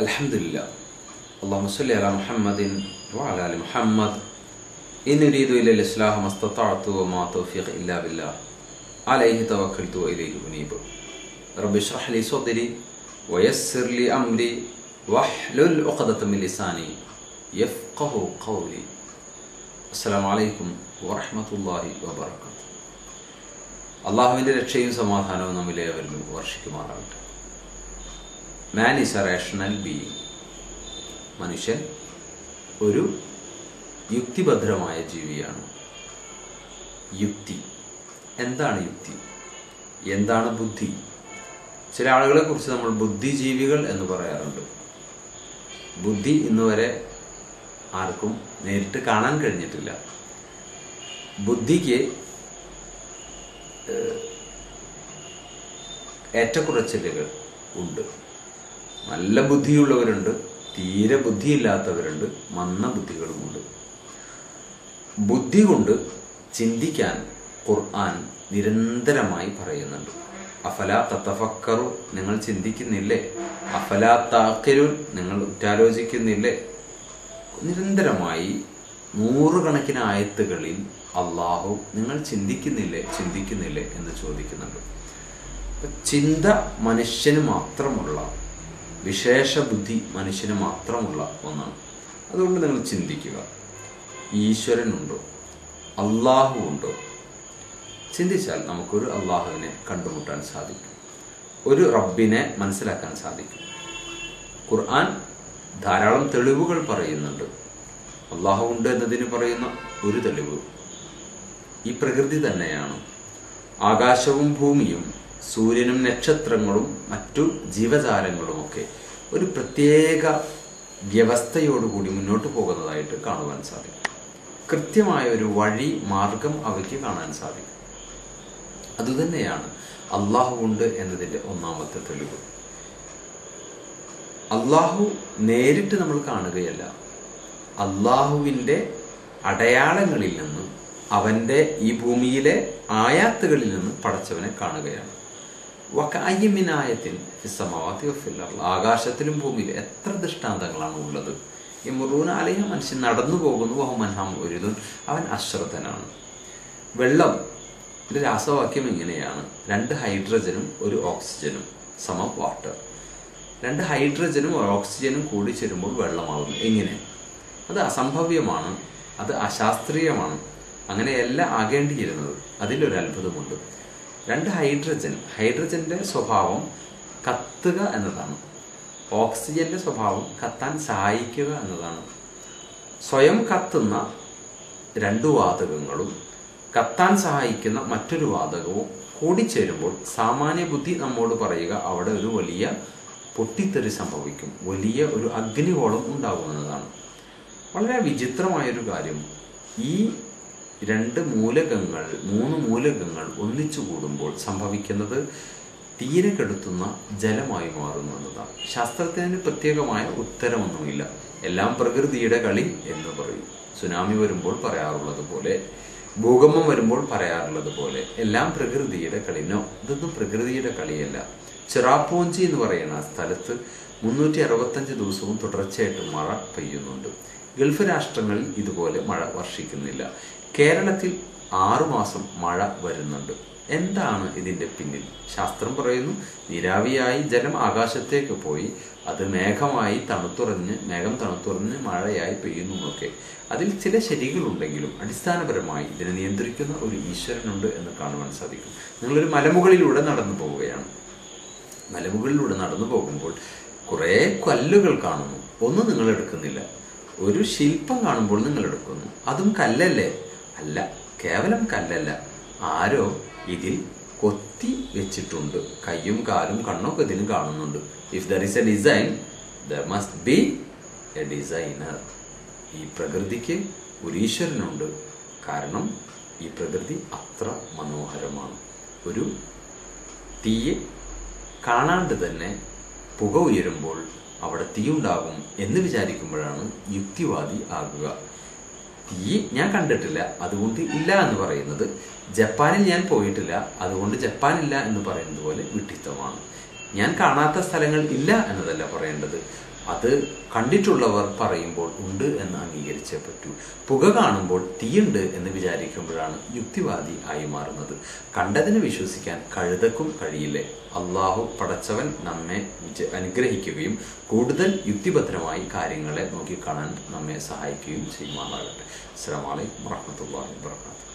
Alhamdulillah. Allahumma salli ala Muhammadin wa ala ali Muhammad. In uridu illa al-islah ma istata'tu wa ma tawfiq illa billah. Alayhi tawakkaltu wa ilayhi unib. Rabbi shrah li sadri wa yassir li amri wahlul 'uqdatan min lisani yafqahu qawli. Assalamu alaykum wa rahmatullahi wa barakatuh. Allahumma രക്ഷയും സമാധാനവും നമ്മിലേവരിലും വർഷിക്കുമാറാകട്ടെ. Man is a rational being. മനുഷ്യൻ ഒരു യുക്തിഭദ്രമായ ജീവിയാണ്. യുക്തി എന്താണ്? യുക്തി എന്താണ്? ബുദ്ധി. ചില ആളുകളെ കുറിച്ച് നമ്മൾ ബുദ്ധിജീവികൾ എന്ന് പറയാറുണ്ട്. ബുദ്ധി ഇന്നുവരെ ആർക്കും നേരിട്ട് കാണാൻ കഴിഞ്ഞിട്ടില്ല. ബുദ്ധിക്ക് ഏറ്റക്കുറച്ചിലുകൾ ഉണ്ട്. നല്ല ബുദ്ധിയുള്ളവരുണ്ട്, തീരെ ബുദ്ധിയില്ലാത്തവരുണ്ട്, മന്ദബുദ്ധികളുമുണ്ട്. ബുദ്ധി കൊണ്ട് ചിന്തിക്കാൻ ഖുർആൻ നിരന്തരമായി പറയുന്നുണ്ട്. അഫലാ തതഫക്കറു, നിങ്ങൾ ചിന്തിക്കുന്നില്ലേ? അഫലാ തഅഖിലുൻ, നിങ്ങൾ ഉറ്റാലോചിക്കുന്നില്ലേ? നിരന്തരമായി നൂറുകണക്കിന് ആയത്തുകളിൽ അള്ളാഹു നിങ്ങൾ ചിന്തിക്കുന്നില്ലേ എന്ന് ചോദിക്കുന്നുണ്ട്. ചിന്ത മനുഷ്യന് മാത്രമുള്ള, വിശേഷ ബുദ്ധി മനുഷ്യന് മാത്രമുള്ള ഒന്നാണ്. അതുകൊണ്ട് നിങ്ങൾ ചിന്തിക്കുക, ഈശ്വരനുണ്ടോ? അള്ളാഹു ഉണ്ടോ? ചിന്തിച്ചാൽ നമുക്കൊരു അള്ളാഹുവിനെ കണ്ടുമുട്ടാൻ സാധിക്കും, ഒരു റബ്ബിനെ മനസ്സിലാക്കാൻ സാധിക്കും. ഖുർആൻ ധാരാളം തെളിവുകൾ പറയുന്നുണ്ട്. അള്ളാഹു ഉണ്ട് എന്നതിന് പറയുന്ന ഒരു തെളിവ് ഈ പ്രകൃതി തന്നെയാണ്. ആകാശവും ഭൂമിയും സൂര്യനും നക്ഷത്രങ്ങളും മറ്റു ജീവജാലങ്ങളുമൊക്കെ ഒരു പ്രത്യേക വ്യവസ്ഥയോടുകൂടി മുന്നോട്ട് പോകുന്നതായിട്ട് കാണുവാൻ സാധിക്കും. കൃത്യമായ ഒരു വഴി മാർഗം അവയ്ക്ക് കാണാൻ സാധിക്കും. അതുതന്നെയാണ് അള്ളാഹു ഉണ്ട് എന്നതിൻ്റെ ഒന്നാമത്തെ തെളിവ്. അള്ളാഹു നേരിട്ട് നമ്മൾ കാണുകയല്ല, അള്ളാഹുവിൻ്റെ അടയാളങ്ങളിൽ നിന്ന്, അവൻ്റെ ഈ ഭൂമിയിലെ ആയാത്തുകളിൽ നിന്ന് പടച്ചവനെ കാണുകയാണ്. വകഅയ്യിമിനായത്തിൻ ഫിസ്സമാവാതി വഫിൽ അർള്, ആകാശത്തിലും ഭൂമിയിലും എത്ര ദൃഷ്ടാന്തങ്ങളാണ് ഉള്ളത്. യമുറൂന അലൈഹ, മനുഷ്യൻ നടന്നു പോകുന്നു, വഹും അൻഹാ മുഅ്രിദൂൻ, അവൻ അശ്രദ്ധനാണ്. വെള്ളം രാസവാക്യം ഇങ്ങനെയാണ്: 2 ഹൈഡ്രജനും 1 ഓക്സിജനും സമം വാട്ടർ. 2 ഹൈഡ്രജനും 1 ഓക്സിജനും കൂടി ചേരുമ്പോൾ വെള്ളമാകുന്നു. എങ്ങനെ? അത് അസംഭവ്യമാണ്, അത് അശാസ്ത്രീയമാണ്. അങ്ങനെയല്ല ആകേണ്ടിയിരുന്നത്. അതിലൊരു അത്ഭുതമുണ്ട്. 2 ഹൈഡ്രജന്റെ സ്വഭാവം കത്തുക എന്നതാണ്. ഓക്സിജന്റെ സ്വഭാവം കത്താൻ സഹായിക്കുക എന്നതാണ്. സ്വയം കത്തുന്ന 2 വാതകങ്ങളും കത്താൻ സഹായിക്കുന്ന മറ്റൊരു വാതകവും കൂടിച്ചേരുമ്പോൾ സാമാന്യ ബുദ്ധി നമ്മോട് പറയുക അവിടെ ഒരു വലിയ പൊട്ടിത്തെറി സംഭവിക്കും, വലിയ ഒരു അഗ്നിഗോളം ഉണ്ടാകുമെന്നതാണ്. വളരെ വിചിത്രമായൊരു കാര്യം, ഈ 2 മൂലകങ്ങൾ 3 മൂലകങ്ങൾ ഒന്നിച്ചു കൂടുമ്പോൾ സംഭവിക്കുന്നത് തീരെ കെടുത്തുന്ന ജലമായി മാറുന്നു എന്നതാണ്. ശാസ്ത്രത്തിന് പ്രത്യേകമായ ഉത്തരമൊന്നുമില്ല. എല്ലാം പ്രകൃതിയുടെ കളി എന്ന് പറയും. സുനാമി വരുമ്പോൾ പറയാറുള്ളത് പോലെ, ഭൂകമ്പം വരുമ്പോൾ പറയാറുള്ളത് പോലെ, എല്ലാം പ്രകൃതിയുടെ കളിനോ, ഇതൊന്നും പ്രകൃതിയുടെ കളിയല്ല. ചിറാപ്പൂഞ്ചി എന്ന് പറയുന്ന സ്ഥലത്ത് 365 ദിവസവും തുടർച്ചയായിട്ട് മഴ പെയ്യുന്നുണ്ട്. ഗൾഫ് രാഷ്ട്രങ്ങളിൽ ഇതുപോലെ മഴ വർഷിക്കുന്നില്ല. കേരളത്തിൽ 6 മാസം മഴ വരുന്നുണ്ട്. എന്താണ് ഇതിൻ്റെ പിന്നിൽ? ശാസ്ത്രം പറയുന്നു, നീരാവിയായി ജലം ആകാശത്തേക്ക് പോയി അത് മേഘം തണുത്തുറഞ്ഞ് മഴയായി പെയ്യുന്നതൊക്കെ. അതിൽ ചില ശരികളുണ്ടെങ്കിലും അടിസ്ഥാനപരമായി ഇതിനെ നിയന്ത്രിക്കുന്ന ഒരു ഈശ്വരനുണ്ട് എന്ന് കാണുവാൻ സാധിക്കും. നിങ്ങളൊരു മലമുകളിലൂടെ നടന്നു പോവുകയാണ്. മലമുകളിലൂടെ നടന്നു പോകുമ്പോൾ കുറേ കല്ലുകൾ കാണുന്നു. ഒന്നും നിങ്ങൾ എടുക്കുന്നില്ല. ഒരു ശില്പം കാണുമ്പോൾ നിങ്ങൾ എടുക്കുന്നു. അതും കല്ലല്ലേ? അല്ല, കേവലം കല്ലല്ല. ആരോ ഇതിൽ കൊത്തി വെച്ചിട്ടുണ്ട്. കയ്യും കാലും കണ്ണൊക്കെ ഇതിന് കാണുന്നുണ്ട്. If there is A design, there must be A designer. ഈ പ്രകൃതിക്ക് ഒരു ഈശ്വരനുണ്ട്. കാരണം ഈ പ്രകൃതി അത്ര മനോഹരമാണ്. ഒരു തീയെ കാണാണ്ട് തന്നെ പുക ഉയരുമ്പോൾ അവിടെ തീയുണ്ടാകും എന്ന് വിചാരിക്കുമ്പോഴാണ് യുക്തിവാദി ആകുക. തീ ഞാൻ കണ്ടിട്ടില്ല അതുകൊണ്ട് ഇല്ല എന്ന് പറയുന്നത്, ജപ്പാനിൽ ഞാൻ പോയിട്ടില്ല അതുകൊണ്ട് ജപ്പാനില്ല എന്ന് പറയുന്നത് പോലെ വിഡ്ഢിത്തമാണ്. ഞാൻ കാണാത്ത സ്ഥലങ്ങൾ ഇല്ല എന്നതല്ല പറയേണ്ടത്, അത് കണ്ടിട്ടുള്ളവർ പറയുമ്പോൾ ഉണ്ട് എന്ന് അംഗീകരിച്ചേ പറ്റൂ. പുക കാണുമ്പോൾ തീയുണ്ട് എന്ന് വിചാരിക്കുമ്പോഴാണ് യുക്തിവാദി ആയി മാറുന്നത്. കണ്ടതിന് വിശ്വസിക്കാൻ കഴുതക്കും കഴിയില്ലേ? അള്ളാഹു പടച്ചവൻ നമ്മെ അനുഗ്രഹിക്കുകയും കൂടുതൽ യുക്തിഭദ്രമായി കാര്യങ്ങളെ നോക്കിക്കാണാൻ നമ്മെ സഹായിക്കുകയും ചെയ്യുമാറാകട്ടെ. അസ്സലാമു അലൈക്കും വറഹ്മത്തുള്ളാഹി വബറകാതുഹു.